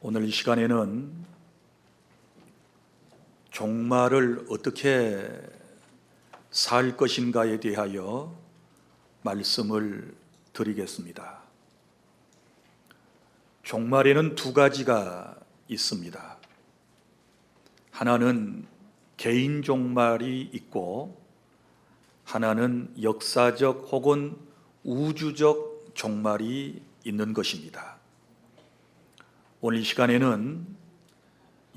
오늘 이 시간에는 종말을 어떻게 살 것인가에 대하여 말씀을 드리겠습니다. 종말에는 두 가지가 있습니다. 하나는 개인 종말이 있고, 하나는 역사적 혹은 우주적 종말이 있는 것입니다. 오늘 이 시간에는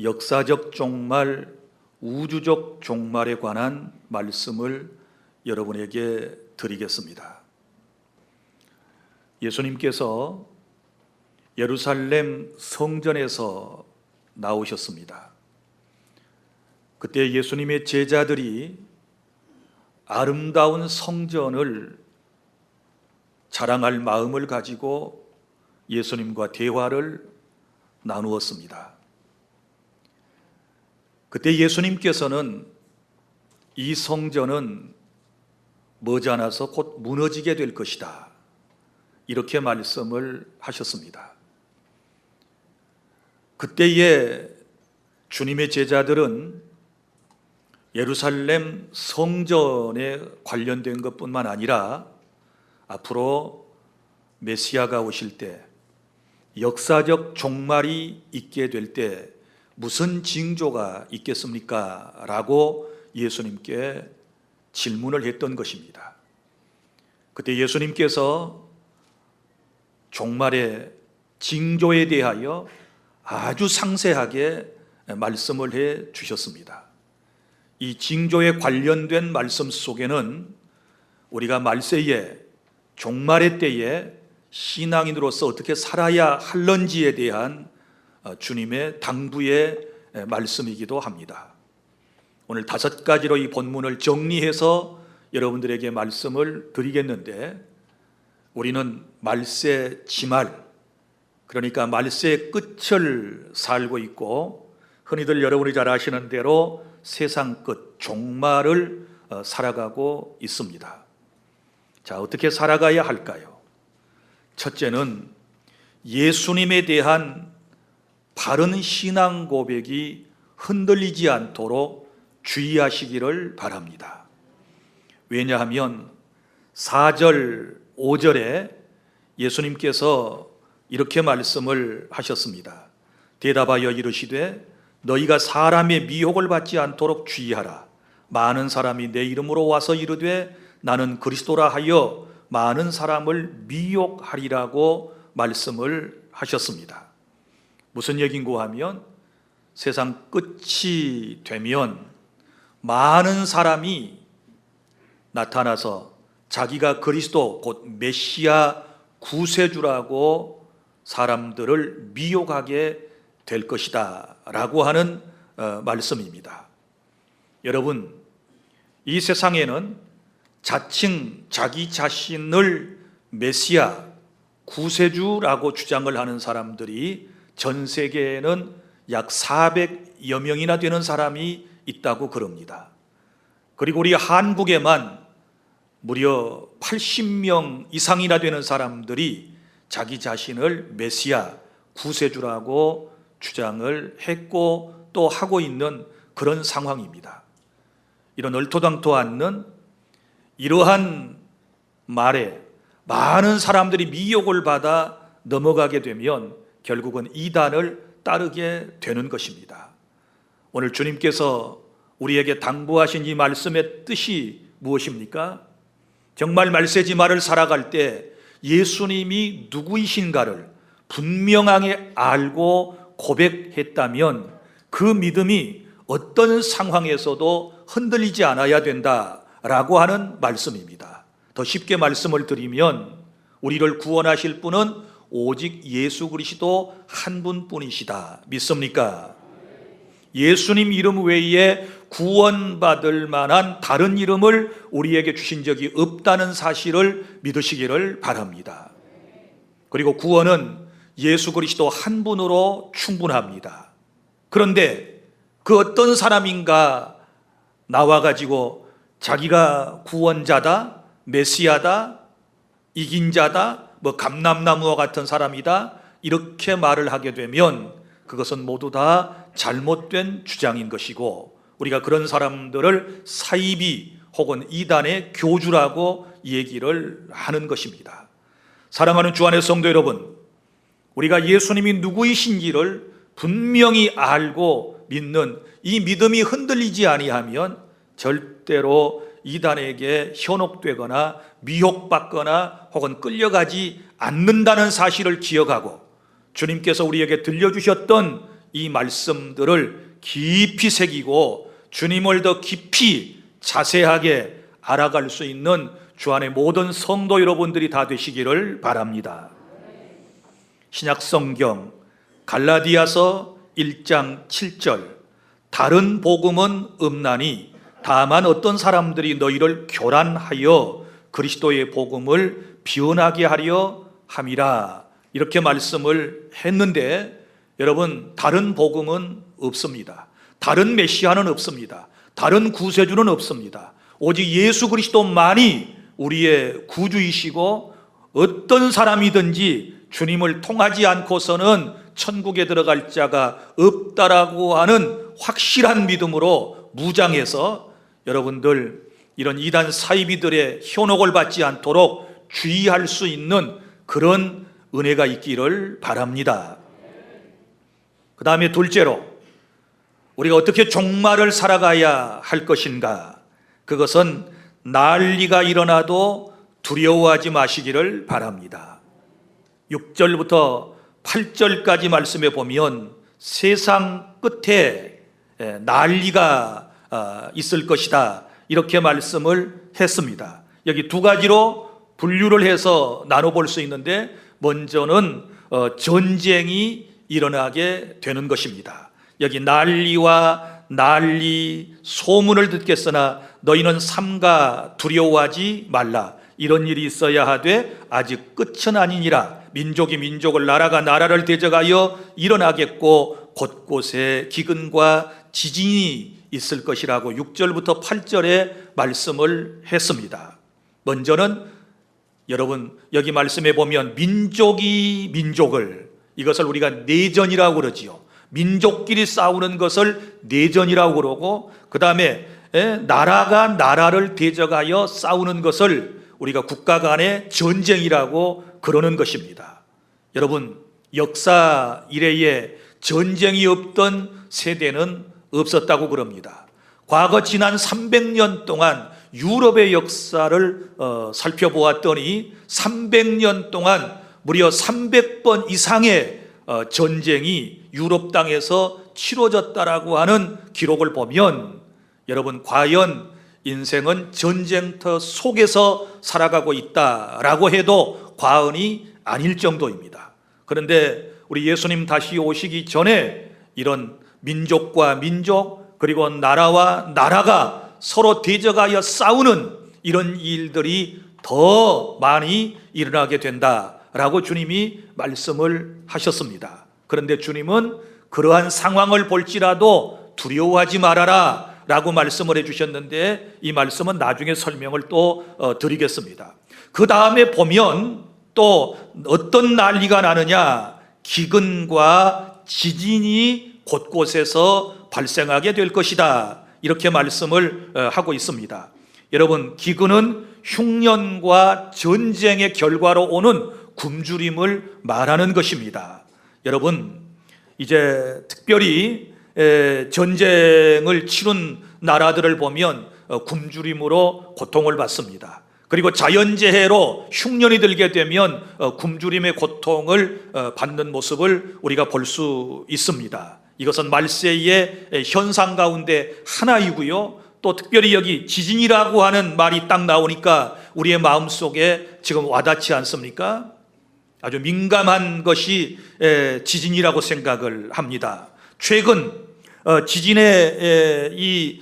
역사적 종말, 우주적 종말에 관한 말씀을 여러분에게 드리겠습니다. 예수님께서 예루살렘 성전에서 나오셨습니다. 그때 예수님의 제자들이 아름다운 성전을 자랑할 마음을 가지고 예수님과 대화를 나누었습니다. 그때 예수님께서는 이 성전은 머지않아서 곧 무너지게 될 것이다, 이렇게 말씀을 하셨습니다. 그때에 주님의 제자들은 예루살렘 성전에 관련된 것뿐만 아니라 앞으로 메시아가 오실 때, 역사적 종말이 있게 될 때 무슨 징조가 있겠습니까? 라고 예수님께 질문을 했던 것입니다. 그때 예수님께서 종말의 징조에 대하여 아주 상세하게 말씀을 해 주셨습니다. 이 징조에 관련된 말씀 속에는 우리가 말세에, 종말의 때에 신앙인으로서 어떻게 살아야 할런지에 대한 주님의 당부의 말씀이기도 합니다. 오늘 5가지로 이 본문을 정리해서 여러분들에게 말씀을 드리겠는데, 우리는 말세 지말, 그러니까 말세의 끝을 살고 있고, 흔히들 여러분이 잘 아시는 대로 세상 끝, 종말을 살아가고 있습니다. 자, 어떻게 살아가야 할까요? 첫째는 예수님에 대한 바른 신앙 고백이 흔들리지 않도록 주의하시기를 바랍니다. 왜냐하면 4절, 5절에 예수님께서 이렇게 말씀을 하셨습니다. 대답하여 이르시되 너희가 사람의 미혹을 받지 않도록 주의하라. 많은 사람이 내 이름으로 와서 이르되 나는 그리스도라 하여 많은 사람을 미혹하리라고 말씀을 하셨습니다. 무슨 얘기인고 하면, 세상 끝이 되면 많은 사람이 나타나서 자기가 그리스도 곧 메시아 구세주라고 사람들을 미혹하게 될 것이다 라고 하는 말씀입니다. 여러분, 이 세상에는 자칭 자기 자신을 메시아, 구세주라고 주장을 하는 사람들이 전 세계에는 약 400여 명이나 되는 사람이 있다고 그럽니다. 그리고 우리 한국에만 무려 80명 이상이나 되는 사람들이 자기 자신을 메시아, 구세주라고 주장을 했고 또 하고 있는 그런 상황입니다. 이런 얼토당토 않는 이러한 말에 많은 사람들이 미혹을 받아 넘어가게 되면 결국은 이단을 따르게 되는 것입니다. 오늘 주님께서 우리에게 당부하신 이 말씀의 뜻이 무엇입니까? 정말 말세지말을 살아갈 때 예수님이 누구이신가를 분명하게 알고 고백했다면 그 믿음이 어떤 상황에서도 흔들리지 않아야 된다라고 하는 말씀입니다. 더 쉽게 말씀을 드리면, 우리를 구원하실 분은 오직 예수 그리스도 한 분뿐이시다. 믿습니까? 예수님 이름 외에 구원받을 만한 다른 이름을 우리에게 주신 적이 없다는 사실을 믿으시기를 바랍니다. 그리고 구원은 예수 그리스도 한 분으로 충분합니다. 그런데 그 어떤 사람인가 나와가지고 자기가 구원자다, 메시아다, 이긴 자다, 감람나무와 같은 사람이다, 이렇게 말을 하게 되면 그것은 모두 다 잘못된 주장인 것이고, 우리가 그런 사람들을 사이비 혹은 이단의 교주라고 얘기를 하는 것입니다. 사랑하는 주 안의 성도 여러분, 우리가 예수님이 누구이신지를 분명히 알고 믿는 이 믿음이 흔들리지 아니하면 절대로 이단에게 현혹되거나 미혹받거나 혹은 끌려가지 않는다는 사실을 기억하고, 주님께서 우리에게 들려주셨던 이 말씀들을 깊이 새기고 주님을 더 깊이 자세하게 알아갈 수 있는 주 안의 모든 성도 여러분들이 다 되시기를 바랍니다. 신약성경 갈라디아서 1장 7절, 다른 복음은 없나니 다만 어떤 사람들이 너희를 교란하여 그리스도의 복음을 비언하게 하려 함이라, 이렇게 말씀을 했는데, 여러분, 다른 복음은 없습니다. 다른 메시아는 없습니다. 다른 구세주는 없습니다. 오직 예수 그리스도만이 우리의 구주이시고, 어떤 사람이든지 주님을 통하지 않고서는 천국에 들어갈 자가 없다라고 하는 확실한 믿음으로 무장해서 여러분들 이런 이단 사이비들의 현혹을 받지 않도록 주의할 수 있는 그런 은혜가 있기를 바랍니다. 그 다음에 둘째로, 우리가 어떻게 종말을 살아가야 할 것인가? 그것은 난리가 일어나도 두려워하지 마시기를 바랍니다. 6절부터 8절까지 말씀에 보면 세상 끝에 난리가 있을 것이다, 이렇게 말씀을 했습니다. 여기 두 가지로 분류를 해서 나눠볼 수 있는데, 먼저는 전쟁이 일어나게 되는 것입니다. 여기 난리와 난리 소문을 듣겠으나 너희는 삼가 두려워하지 말라. 이런 일이 있어야 하되 아직 끝은 아니니라. 민족이 민족을, 나라가 나라를 대적하여 일어나겠고 곳곳에 기근과 지진이 있을 것이라고 6절부터 8절에 말씀을 했습니다. 먼저는 여러분, 여기 말씀에 보면 민족이 민족을, 이것을 우리가 내전이라고 그러지요. 민족끼리 싸우는 것을 내전이라고 그러고, 그 다음에 나라가 나라를 대적하여 싸우는 것을 우리가 국가 간의 전쟁이라고 그러는 것입니다. 여러분, 역사 이래에 전쟁이 없던 세대는 없었다고 그럽니다. 과거 지난 300년 동안 유럽의 역사를 살펴보았더니 300년 동안 무려 300번 이상의 전쟁이 유럽 땅에서 치러졌다라고 하는 기록을 보면, 여러분, 과연 인생은 전쟁터 속에서 살아가고 있다라고 해도 과언이 아닐 정도입니다. 그런데 우리 예수님 다시 오시기 전에 이런 민족과 민족, 그리고 나라와 나라가 서로 대적하여 싸우는 이런 일들이 더 많이 일어나게 된다라고 주님이 말씀을 하셨습니다. 그런데 주님은 그러한 상황을 볼지라도 두려워하지 말아라 라고 말씀을 해주셨는데, 이 말씀은 나중에 설명을 또 드리겠습니다. 그 다음에 보면 또 어떤 난리가 나느냐, 기근과 지진이 곳곳에서 발생하게 될 것이다, 이렇게 말씀을 하고 있습니다. 여러분, 기근은 흉년과 전쟁의 결과로 오는 굶주림을 말하는 것입니다. 여러분, 이제 특별히 전쟁을 치른 나라들을 보면 굶주림으로 고통을 받습니다. 그리고 자연재해로 흉년이 들게 되면 굶주림의 고통을 받는 모습을 우리가 볼 수 있습니다. 이것은 말세의 현상 가운데 하나이고요. 또 특별히 여기 지진이라고 하는 말이 딱 나오니까 우리의 마음속에 지금 와닿지 않습니까? 아주 민감한 것이 지진이라고 생각을 합니다. 최근 지진의 이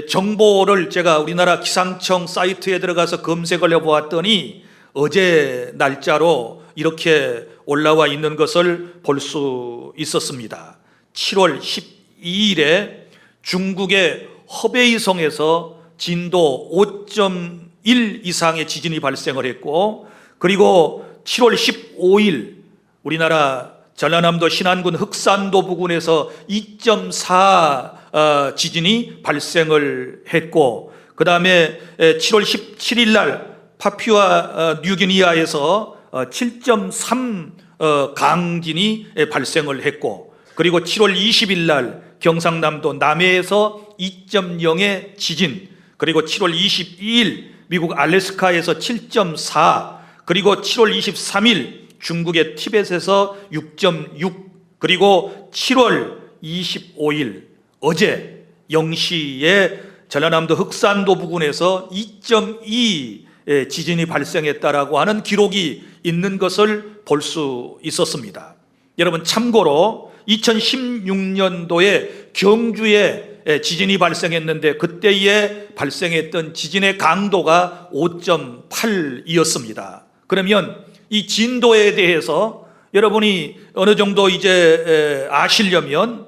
정보를 제가 우리나라 기상청 사이트에 들어가서 검색을 해보았더니 어제 날짜로 이렇게 올라와 있는 것을 볼 수 있었습니다. 7월 12일에 중국의 허베이성에서 진도 5.1 이상의 지진이 발생을 했고, 그리고 7월 15일 우리나라 전라남도 신안군 흑산도 부근에서 2.4 지진이 발생을 했고, 그 다음에 7월 17일 날 파푸아 뉴기니아에서 7.3 강진이 발생을 했고, 그리고 7월 20일 날 경상남도 남해에서 2.0의 지진, 그리고 7월 22일 미국 알래스카에서 7.4, 그리고 7월 23일 중국의 티벳에서 6.6, 그리고 7월 25일 어제 0시에 전라남도 흑산도 부근에서 2.2 지진이 발생했다라고 하는 기록이 있는 것을 볼 수 있었습니다. 여러분, 참고로 2016년도에 경주에 지진이 발생했는데 그때에 발생했던 지진의 강도가 5.8이었습니다. 그러면 이 진도에 대해서 여러분이 어느 정도 이제 아시려면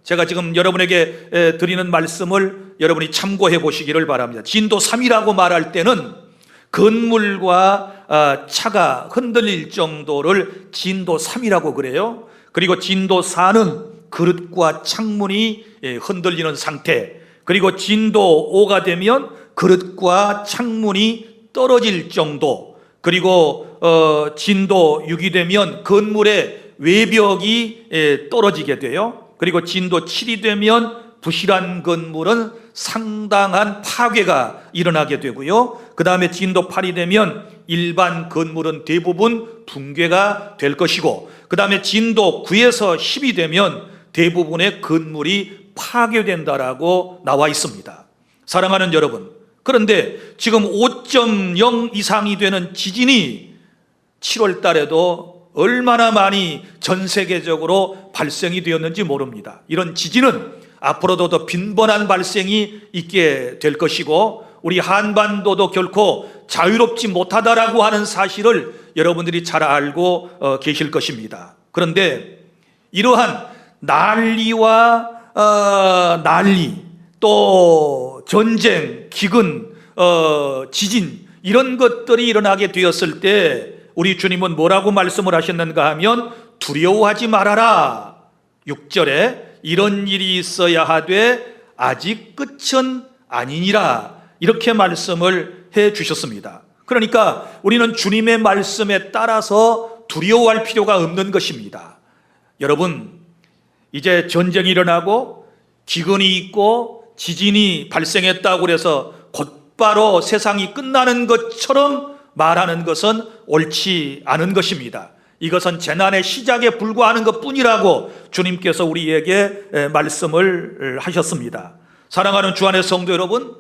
제가 지금 여러분에게 드리는 말씀을 여러분이 참고해 보시기를 바랍니다. 진도 3이라고 말할 때는 건물과 차가 흔들릴 정도를 진도 3이라고 그래요. 그리고 진도 4는 그릇과 창문이 흔들리는 상태, 그리고 진도 5가 되면 그릇과 창문이 떨어질 정도, 그리고 진도 6이 되면 건물의 외벽이 떨어지게 돼요. 그리고 진도 7이 되면 부실한 건물은 상당한 파괴가 일어나게 되고요. 그 다음에 진도 8이 되면 일반 건물은 대부분 붕괴가 될 것이고, 그 다음에 진도 9에서 10이 되면 대부분의 건물이 파괴된다라고 나와 있습니다. 사랑하는 여러분, 그런데 지금 5.0 이상이 되는 지진이 7월 달에도 얼마나 많이 전 세계적으로 발생이 되었는지 모릅니다. 이런 지진은 앞으로도 더 빈번한 발생이 있게 될 것이고, 우리 한반도도 결코 자유롭지 못하다라고 하는 사실을 여러분들이 잘 알고 계실 것입니다. 그런데 이러한 난리와 난리, 또 전쟁, 기근, 지진, 이런 것들이 일어나게 되었을 때 우리 주님은 뭐라고 말씀을 하셨는가 하면 두려워하지 말아라. 6절에 이런 일이 있어야 하되 아직 끝은 아니니라, 이렇게 말씀을 해 주셨습니다. 그러니까 우리는 주님의 말씀에 따라서 두려워할 필요가 없는 것입니다. 여러분, 이제 전쟁이 일어나고 기근이 있고 지진이 발생했다고 해서 곧바로 세상이 끝나는 것처럼 말하는 것은 옳지 않은 것입니다. 이것은 재난의 시작에 불과하는 것뿐이라고 주님께서 우리에게 말씀을 하셨습니다. 사랑하는 주 안의 성도 여러분,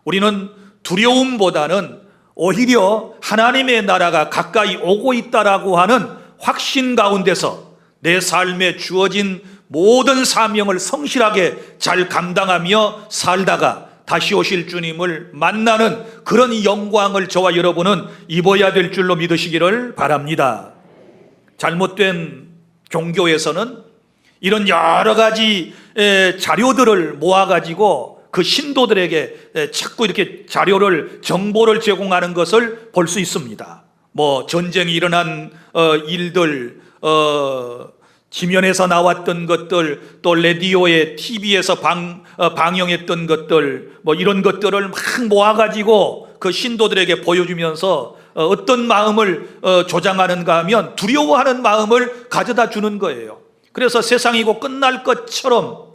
우리는 두려움보다는 오히려 하나님의 나라가 가까이 오고 있다라고 하는 확신 가운데서 내 삶에 주어진 모든 사명을 성실하게 잘 감당하며 살다가 다시 오실 주님을 만나는 그런 영광을 저와 여러분은 입어야 될 줄로 믿으시기를 바랍니다. 잘못된 종교에서는 이런 여러 가지 자료들을 모아가지고 그 신도들에게 자꾸 이렇게 자료를, 정보를 제공하는 것을 볼 수 있습니다. 뭐 전쟁이 일어난 일들, 지면에서 나왔던 것들, 또 라디오에, TV에서 방영했던 것들, 뭐 이런 것들을 막 모아가지고 그 신도들에게 보여주면서 어떤 마음을 조장하는가 하면 두려워하는 마음을 가져다 주는 거예요. 그래서 세상이 곧 끝날 것처럼,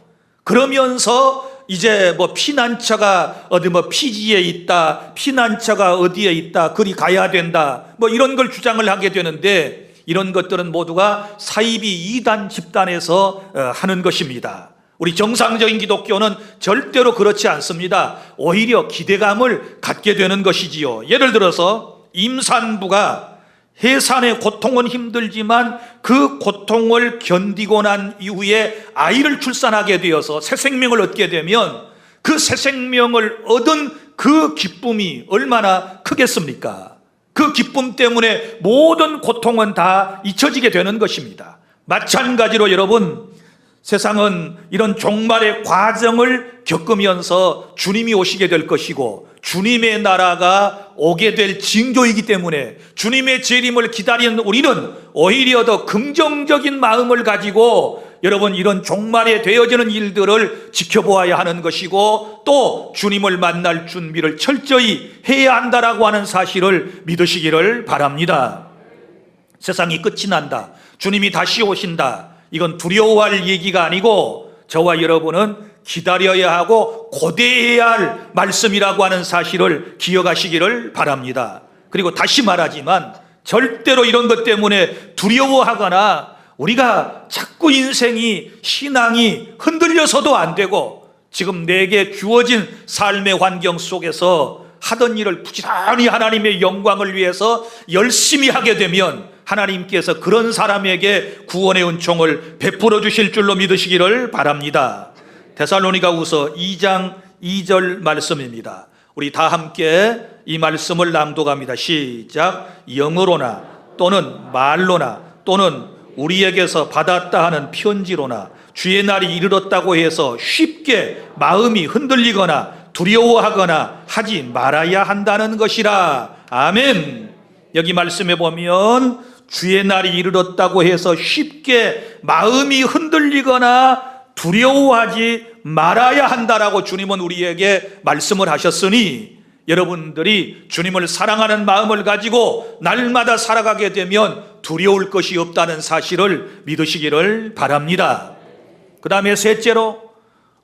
그러면서 이제 뭐 피난처가 어디 뭐 피지에 있다, 피난처가 어디에 있다, 그리 가야 된다, 뭐 이런 걸 주장을 하게 되는데, 이런 것들은 모두가 사이비 이단 집단에서 하는 것입니다. 우리 정상적인 기독교는 절대로 그렇지 않습니다. 오히려 기대감을 갖게 되는 것이지요. 예를 들어서 임산부가 해산의 고통은 힘들지만 그 고통을 견디고 난 이후에 아이를 출산하게 되어서 새 생명을 얻게 되면 그 새 생명을 얻은 그 기쁨이 얼마나 크겠습니까? 그 기쁨 때문에 모든 고통은 다 잊혀지게 되는 것입니다. 마찬가지로 여러분, 세상은 이런 종말의 과정을 겪으면서 주님이 오시게 될 것이고 주님의 나라가 오게 될 징조이기 때문에 주님의 재림을 기다리는 우리는 오히려 더 긍정적인 마음을 가지고 여러분 이런 종말에 되어지는 일들을 지켜보아야 하는 것이고 또 주님을 만날 준비를 철저히 해야 한다라고 하는 사실을 믿으시기를 바랍니다. 세상이 끝이 난다, 주님이 다시 오신다, 이건 두려워할 얘기가 아니고 저와 여러분은 기다려야 하고 고대해야 할 말씀이라고 하는 사실을 기억하시기를 바랍니다. 그리고 다시 말하지만 절대로 이런 것 때문에 두려워하거나 우리가 자꾸 신앙이 흔들려서도 안 되고 지금 내게 주어진 삶의 환경 속에서 하던 일을 부지런히 하나님의 영광을 위해서 열심히 하게 되면 하나님께서 그런 사람에게 구원의 은총을 베풀어 주실 줄로 믿으시기를 바랍니다. 데살로니가후서 2장 2절 말씀입니다. 우리 다 함께 이 말씀을 낭독합니다. 시작. 영어로나 또는 말로나 또는 우리에게서 받았다 하는 편지로나 주의 날이 이르렀다고 해서 쉽게 마음이 흔들리거나 두려워하거나 하지 말아야 한다는 것이라. 아멘. 여기 말씀해 보면 주의 날이 이르렀다고 해서 쉽게 마음이 흔들리거나 두려워하지 말아야 한다라고 주님은 우리에게 말씀을 하셨으니 여러분들이 주님을 사랑하는 마음을 가지고 날마다 살아가게 되면 두려울 것이 없다는 사실을 믿으시기를 바랍니다. 그 다음에 셋째로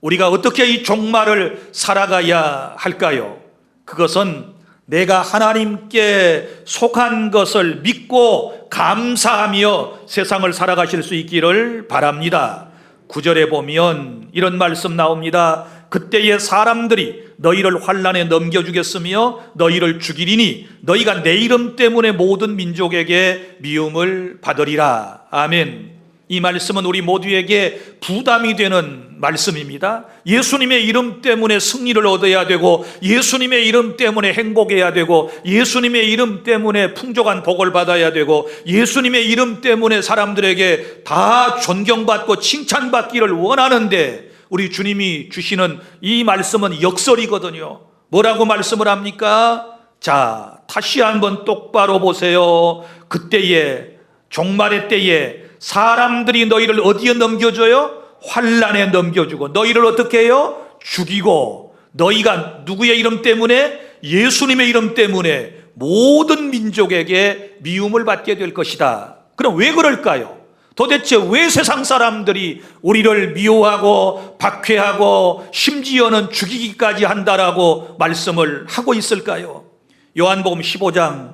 우리가 어떻게 이 종말을 살아가야 할까요? 그것은 내가 하나님께 속한 것을 믿고 감사하며 세상을 살아가실 수 있기를 바랍니다. 9절에 보면 이런 말씀 나옵니다. 그때의 사람들이 너희를 환난에 넘겨주겠으며 너희를 죽이리니 너희가 내 이름 때문에 모든 민족에게 미움을 받으리라. 아멘. 이 말씀은 우리 모두에게 부담이 되는 말씀입니다. 예수님의 이름 때문에 승리를 얻어야 되고 예수님의 이름 때문에 행복해야 되고 예수님의 이름 때문에 풍족한 복을 받아야 되고 예수님의 이름 때문에 사람들에게 다 존경받고 칭찬받기를 원하는데 우리 주님이 주시는 이 말씀은 역설이거든요. 뭐라고 말씀을 합니까? 자, 다시 한번 똑바로 보세요. 그때에 종말의 때에 사람들이 너희를 어디에 넘겨줘요? 환난에 넘겨주고 너희를 어떻게 해요? 죽이고 너희가 누구의 이름 때문에? 예수님의 이름 때문에 모든 민족에게 미움을 받게 될 것이다. 그럼 왜 그럴까요? 도대체 왜 세상 사람들이 우리를 미워하고 박해하고 심지어는 죽이기까지 한다라고 말씀을 하고 있을까요? 요한복음 15장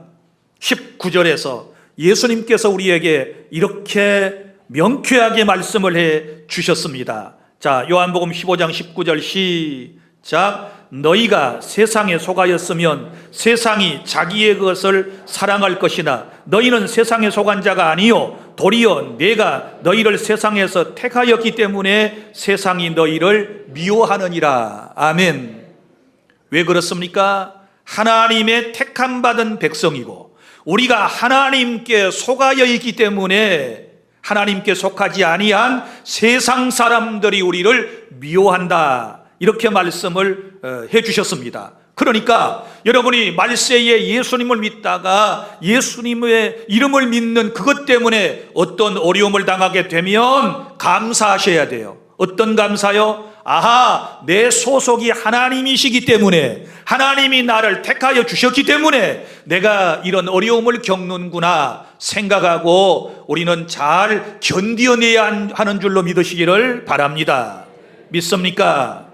19절에서 예수님께서 우리에게 이렇게 명쾌하게 말씀을 해 주셨습니다. 자, 요한복음 15장 19절 시작. 너희가 세상에 속하였으면 세상이 자기의 것을 사랑할 것이나 너희는 세상에 속한 자가 아니요 도리어 내가 너희를 세상에서 택하였기 때문에 세상이 너희를 미워하느니라. 아멘. 왜 그렇습니까? 하나님의 택함 받은 백성이고 우리가 하나님께 속하여 있기 때문에 하나님께 속하지 아니한 세상 사람들이 우리를 미워한다. 이렇게 말씀을 해 주셨습니다. 그러니까 여러분이 말세에 예수님을 믿다가 예수님의 이름을 믿는 그것 때문에 어떤 어려움을 당하게 되면 감사하셔야 돼요. 어떤 감사요? 아하, 내 소속이 하나님이시기 때문에 하나님이 나를 택하여 주셨기 때문에 내가 이런 어려움을 겪는구나 생각하고 우리는 잘 견뎌내야 하는 줄로 믿으시기를 바랍니다. 믿습니까?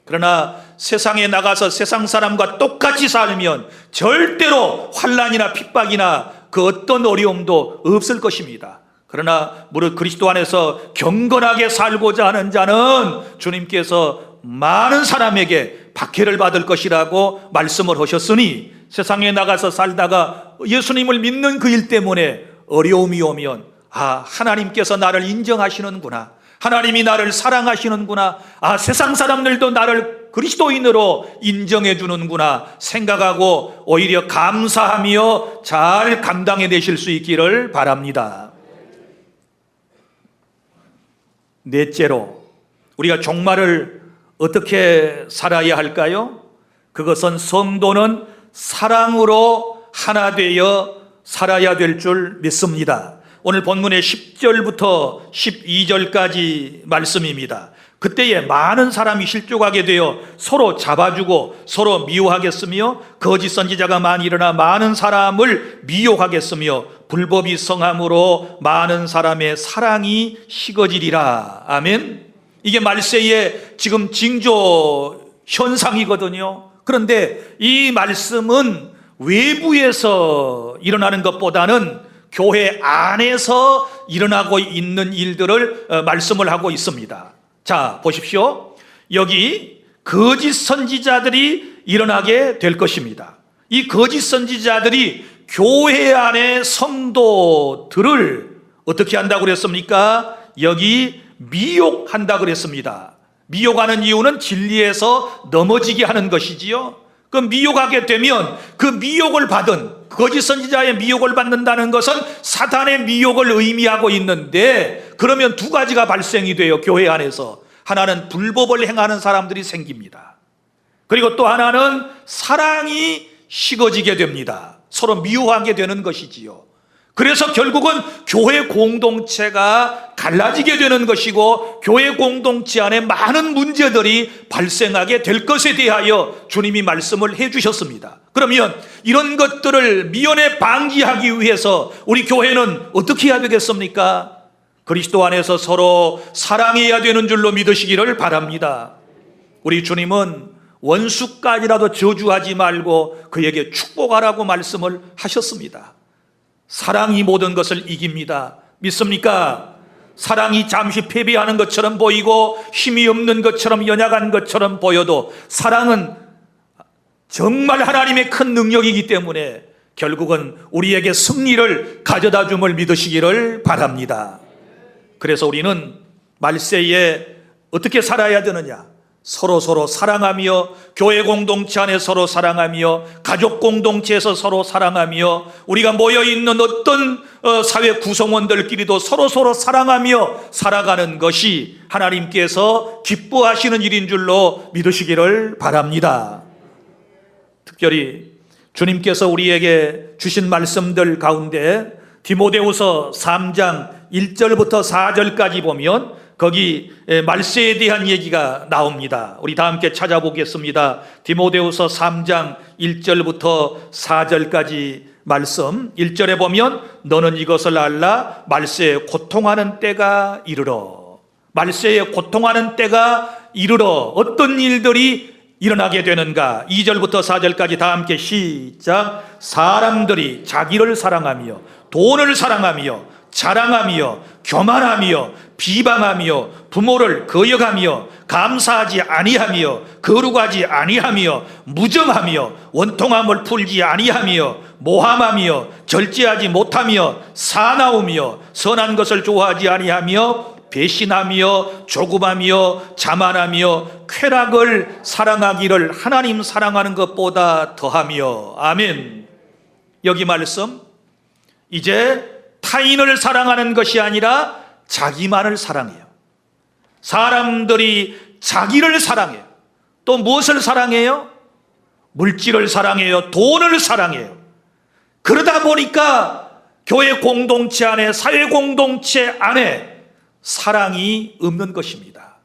그러나 세상에 나가서 세상 사람과 똑같이 살면 절대로 환난이나 핍박이나 그 어떤 어려움도 없을 것입니다. 그러나 무릇 그리스도 안에서 경건하게 살고자 하는 자는 주님께서 많은 사람에게 박해를 받을 것이라고 말씀을 하셨으니 세상에 나가서 살다가 예수님을 믿는 그 일 때문에 어려움이 오면 하나님께서 나를 인정하시는구나, 하나님이 나를 사랑하시는구나, 세상 사람들도 나를 그리스도인으로 인정해 주는구나 생각하고 오히려 감사하며 잘 감당해 내실 수 있기를 바랍니다. 넷째로 우리가 종말을 어떻게 살아야 할까요? 그것은 성도는 사랑으로 하나 되어 살아야 될 줄 믿습니다. 오늘 본문의 10절부터 12절까지 말씀입니다. 그때에 많은 사람이 실족하게 되어 서로 잡아주고 서로 미워하겠으며 거짓 선지자가 많이 일어나 많은 사람을 미혹하겠으며 불법이 성함으로 많은 사람의 사랑이 식어지리라. 아멘. 이게 말세의 지금 징조 현상이거든요. 그런데 이 말씀은 외부에서 일어나는 것보다는 교회 안에서 일어나고 있는 일들을 말씀을 하고 있습니다. 자, 보십시오. 여기 거짓 선지자들이 일어나게 될 것입니다. 이 거짓 선지자들이 교회 안의 성도들을 어떻게 한다고 그랬습니까? 여기 미혹한다고 그랬습니다. 미혹하는 이유는 진리에서 넘어지게 하는 것이지요. 그 미혹하게 되면 그 미혹을 받은 거짓 선지자의 미혹을 받는다는 것은 사탄의 미혹을 의미하고 있는데, 그러면 두 가지가 발생이 돼요. 교회 안에서 하나는 불법을 행하는 사람들이 생깁니다. 그리고 또 하나는 사랑이 식어지게 됩니다. 서로 미워하게 되는 것이지요. 그래서 결국은 교회 공동체가 갈라지게 되는 것이고 교회 공동체 안에 많은 문제들이 발생하게 될 것에 대하여 주님이 말씀을 해 주셨습니다. 그러면 이런 것들을 미연에 방지하기 위해서 우리 교회는 어떻게 해야 되겠습니까? 그리스도 안에서 서로 사랑해야 되는 줄로 믿으시기를 바랍니다. 우리 주님은 원수까지라도 저주하지 말고 그에게 축복하라고 말씀을 하셨습니다. 사랑이 모든 것을 이깁니다. 믿습니까? 사랑이 잠시 패배하는 것처럼 보이고 힘이 없는 것처럼 연약한 것처럼 보여도 사랑은 정말 하나님의 큰 능력이기 때문에 결국은 우리에게 승리를 가져다 줌을 믿으시기를 바랍니다. 그래서 우리는 말세에 어떻게 살아야 되느냐? 서로 사랑하며 교회 공동체 안에 서로 사랑하며 가족 공동체에서 서로 사랑하며 우리가 모여있는 어떤 사회 구성원들끼리도 서로 사랑하며 살아가는 것이 하나님께서 기뻐하시는 일인 줄로 믿으시기를 바랍니다. 특별히 주님께서 우리에게 주신 말씀들 가운데 디모데후서 3장 1절부터 4절까지 보면 거기 말세에 대한 얘기가 나옵니다. 우리 다 함께 찾아보겠습니다. 디모데후서 3장 1절부터 4절까지 말씀. 1절에 보면 너는 이것을 알라. 말세에 고통하는 때가 이르러. 말세에 고통하는 때가 이르러. 어떤 일들이 일어나게 되는가? 2절부터 4절까지 다 함께 시작. 사람들이 자기를 사랑하며 돈을 사랑하며 자랑하며 교만하며 비방하며 부모를 거역하며 감사하지 아니하며 거룩하지 아니하며 무정하며 원통함을 풀지 아니하며 모함하며 절제하지 못하며 사나우며 선한 것을 좋아하지 아니하며 배신하며 조급하며 자만하며 쾌락을 사랑하기를 하나님 사랑하는 것보다 더하며. 아멘. 여기 말씀, 이제 타인을 사랑하는 것이 아니라 자기만을 사랑해요. 사람들이 자기를 사랑해요. 또 무엇을 사랑해요? 물질을 사랑해요. 돈을 사랑해요. 그러다 보니까 교회 공동체 안에, 사회 공동체 안에 사랑이 없는 것입니다.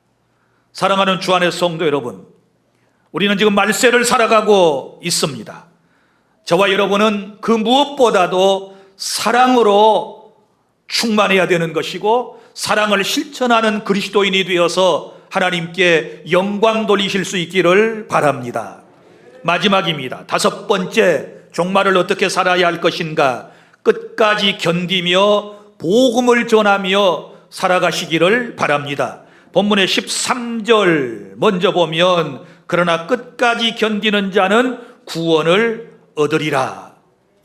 사랑하는 주 안의 성도 여러분, 우리는 지금 말세를 살아가고 있습니다. 저와 여러분은 그 무엇보다도 사랑으로 충만해야 되는 것이고 사랑을 실천하는 그리스도인이 되어서 하나님께 영광 돌리실 수 있기를 바랍니다. 마지막입니다. 5번째, 종말을 어떻게 살아야 할 것인가? 끝까지 견디며 복음을 전하며 살아가시기를 바랍니다. 본문의 13절 먼저 보면 그러나 끝까지 견디는 자는 구원을 얻으리라.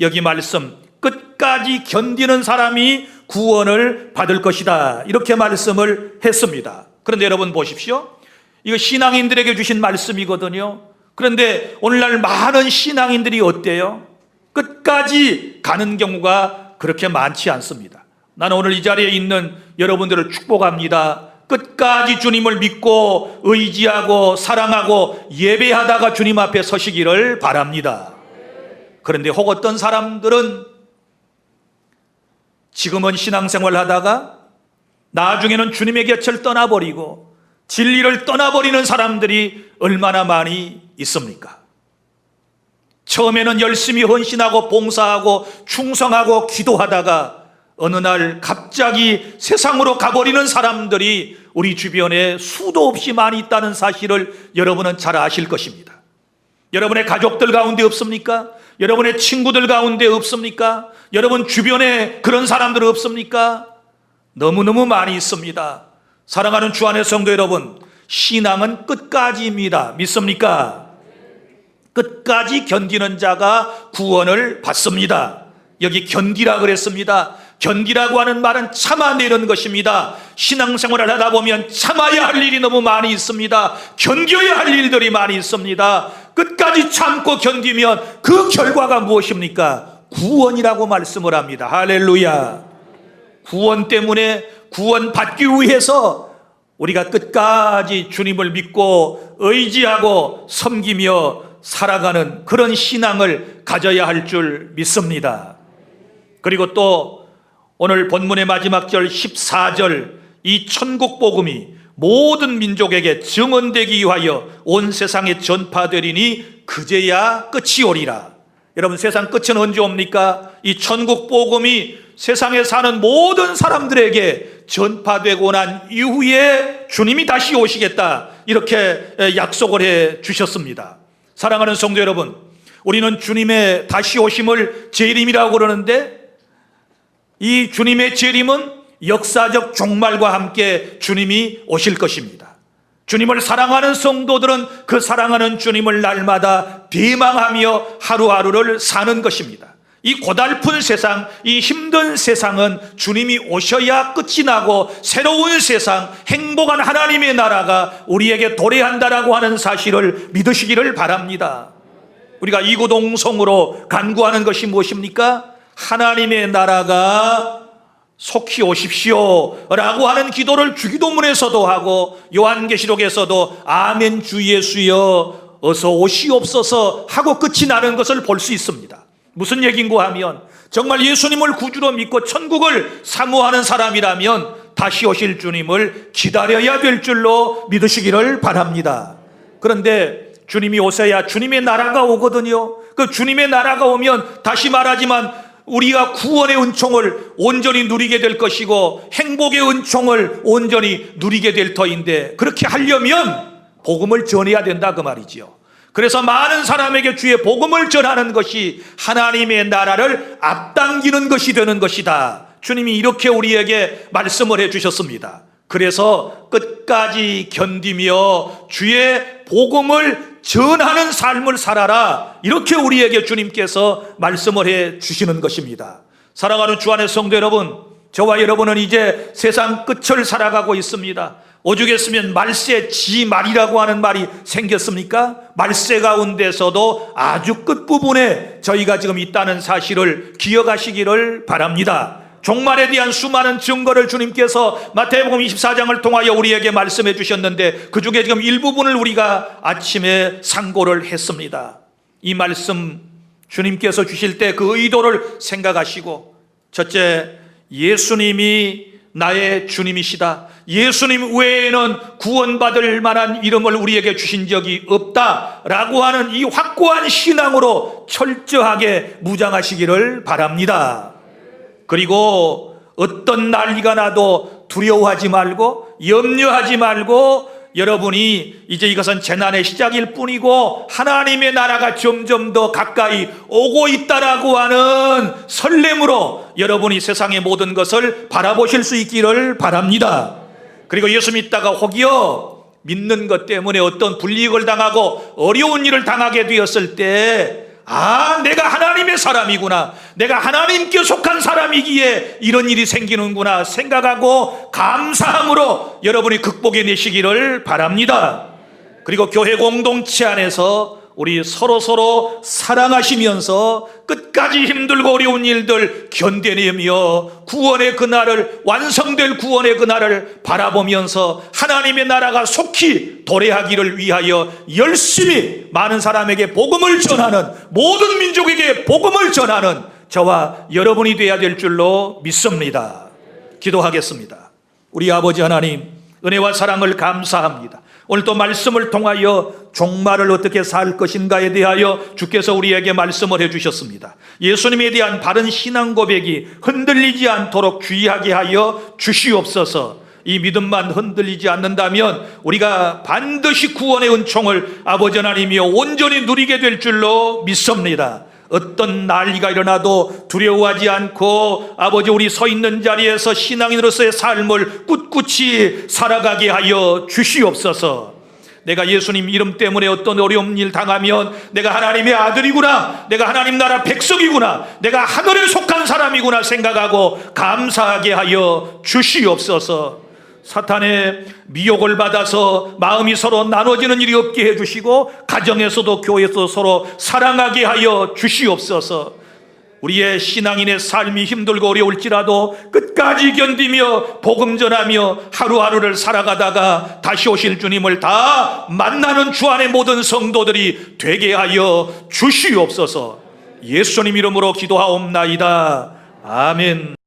여기 말씀, 끝까지 견디는 사람이 구원을 받을 것이다, 이렇게 말씀을 했습니다. 그런데 여러분 보십시오. 이거 신앙인들에게 주신 말씀이거든요. 그런데 오늘날 많은 신앙인들이 어때요? 끝까지 가는 경우가 그렇게 많지 않습니다. 나는 오늘 이 자리에 있는 여러분들을 축복합니다. 끝까지 주님을 믿고 의지하고 사랑하고 예배하다가 주님 앞에 서시기를 바랍니다. 그런데 혹 어떤 사람들은 지금은 신앙생활 하다가 나중에는 주님의 곁을 떠나버리고 진리를 떠나버리는 사람들이 얼마나 많이 있습니까? 처음에는 열심히 헌신하고 봉사하고 충성하고 기도하다가 어느 날 갑자기 세상으로 가버리는 사람들이 우리 주변에 수도 없이 많이 있다는 사실을 여러분은 잘 아실 것입니다. 여러분의 가족들 가운데 없습니까? 여러분의 친구들 가운데 없습니까? 여러분 주변에 그런 사람들 없습니까? 너무너무 많이 있습니다. 사랑하는 주 안의 성도 여러분, 신앙은 끝까지입니다. 믿습니까? 끝까지 견디는 자가 구원을 받습니다. 여기 견디라 그랬습니다. 견디라고 하는 말은 참아내는 것입니다. 신앙생활을 하다 보면 참아야 할 일이 너무 많이 있습니다. 견뎌야 할 일들이 많이 있습니다. 끝까지 참고 견디면 그 결과가 무엇입니까? 구원이라고 말씀을 합니다. 할렐루야. 구원 때문에 구원받기 위해서 우리가 끝까지 주님을 믿고 의지하고 섬기며 살아가는 그런 신앙을 가져야 할 줄 믿습니다. 그리고 또 오늘 본문의 마지막 절 14절, 이 천국 복음이 모든 민족에게 증언되기 위하여 온 세상에 전파되리니 그제야 끝이 오리라. 여러분, 세상 끝은 언제 옵니까? 이 천국 복음이 세상에 사는 모든 사람들에게 전파되고 난 이후에 주님이 다시 오시겠다, 이렇게 약속을 해 주셨습니다. 사랑하는 성도 여러분, 우리는 주님의 다시 오심을 재림이라고 그러는데, 이 주님의 재림은 역사적 종말과 함께 주님이 오실 것입니다. 주님을 사랑하는 성도들은 그 사랑하는 주님을 날마다 대망하며 하루하루를 사는 것입니다. 이 고달픈 세상, 이 힘든 세상은 주님이 오셔야 끝이 나고 새로운 세상, 행복한 하나님의 나라가 우리에게 도래한다라고 하는 사실을 믿으시기를 바랍니다. 우리가 이구동성으로 간구하는 것이 무엇입니까? 하나님의 나라가 속히 오십시오 라고 하는 기도를 주기도문에서도 하고 요한계시록에서도 아멘 주 예수여 어서 오시옵소서 하고 끝이 나는 것을 볼 수 있습니다. 무슨 얘기인가 하면, 정말 예수님을 구주로 믿고 천국을 사모하는 사람이라면 다시 오실 주님을 기다려야 될 줄로 믿으시기를 바랍니다. 그런데 주님이 오셔야 주님의 나라가 오거든요. 그 주님의 나라가 오면 다시 말하지만 우리가 구원의 은총을 온전히 누리게 될 것이고 행복의 은총을 온전히 누리게 될 터인데, 그렇게 하려면 복음을 전해야 된다 그 말이지요. 그래서 많은 사람에게 주의 복음을 전하는 것이 하나님의 나라를 앞당기는 것이 되는 것이다. 주님이 이렇게 우리에게 말씀을 해 주셨습니다. 그래서 끝까지 견디며 주의 복음을 전하는 삶을 살아라, 이렇게 우리에게 주님께서 말씀을 해 주시는 것입니다. 사랑하는 주 안의 성도 여러분, 저와 여러분은 이제 세상 끝을 살아가고 있습니다. 오죽했으면 말세 지말이라고 하는 말이 생겼습니까? 말세 가운데서도 아주 끝부분에 저희가 지금 있다는 사실을 기억하시기를 바랍니다. 종말에 대한 수많은 증거를 주님께서 마태복음 24장을 통하여 우리에게 말씀해 주셨는데, 그 중에 지금 일부분을 우리가 아침에 상고를 했습니다. 이 말씀 주님께서 주실 때 그 의도를 생각하시고, 첫째, 예수님이 나의 주님이시다, 예수님 외에는 구원받을 만한 이름을 우리에게 주신 적이 없다라고 하는 이 확고한 신앙으로 철저하게 무장하시기를 바랍니다. 그리고 어떤 난리가 나도 두려워하지 말고 염려하지 말고, 여러분이 이제 이것은 재난의 시작일 뿐이고 하나님의 나라가 점점 더 가까이 오고 있다라고 하는 설렘으로 여러분이 세상의 모든 것을 바라보실 수 있기를 바랍니다. 그리고 예수 믿다가 혹여 믿는 것 때문에 어떤 불이익을 당하고 어려운 일을 당하게 되었을 때, 내가 하나님의 사람이구나, 내가 하나님께 속한 사람이기에 이런 일이 생기는구나 생각하고 감사함으로 여러분이 극복해내시기를 바랍니다. 그리고 교회 공동체 안에서 우리 서로 사랑하시면서 끝까지 힘들고 어려운 일들 견뎌내며 구원의 그날을, 완성될 구원의 그날을 바라보면서 하나님의 나라가 속히 도래하기를 위하여 열심히 많은 사람에게 복음을 전하는, 모든 민족에게 복음을 전하는 저와 여러분이 되어야 될 줄로 믿습니다. 기도하겠습니다. 우리 아버지 하나님, 은혜와 사랑을 감사합니다. 오늘 또 말씀을 통하여 종말을 어떻게 살 것인가에 대하여 주께서 우리에게 말씀을 해주셨습니다. 예수님에 대한 바른 신앙 고백이 흔들리지 않도록 주의하게 하여 주시옵소서. 이 믿음만 흔들리지 않는다면 우리가 반드시 구원의 은총을 아버지 하나님이여 온전히 누리게 될 줄로 믿습니다. 어떤 난리가 일어나도 두려워하지 않고 아버지 우리 서 있는 자리에서 신앙인으로서의 삶을 꿋꿋이 살아가게 하여 주시옵소서. 내가 예수님 이름 때문에 어떤 어려운 일 당하면 내가 하나님의 아들이구나, 내가 하나님 나라 백성이구나, 내가 하늘에 속한 사람이구나 생각하고 감사하게 하여 주시옵소서. 사탄의 미혹을 받아서 마음이 서로 나눠지는 일이 없게 해주시고 가정에서도 교회에서도 서로 사랑하게 하여 주시옵소서. 우리의 신앙인의 삶이 힘들고 어려울지라도 끝까지 견디며 복음 전하며 하루하루를 살아가다가 다시 오실 주님을 다 만나는 주 안의 모든 성도들이 되게 하여 주시옵소서. 예수님 이름으로 기도하옵나이다. 아멘.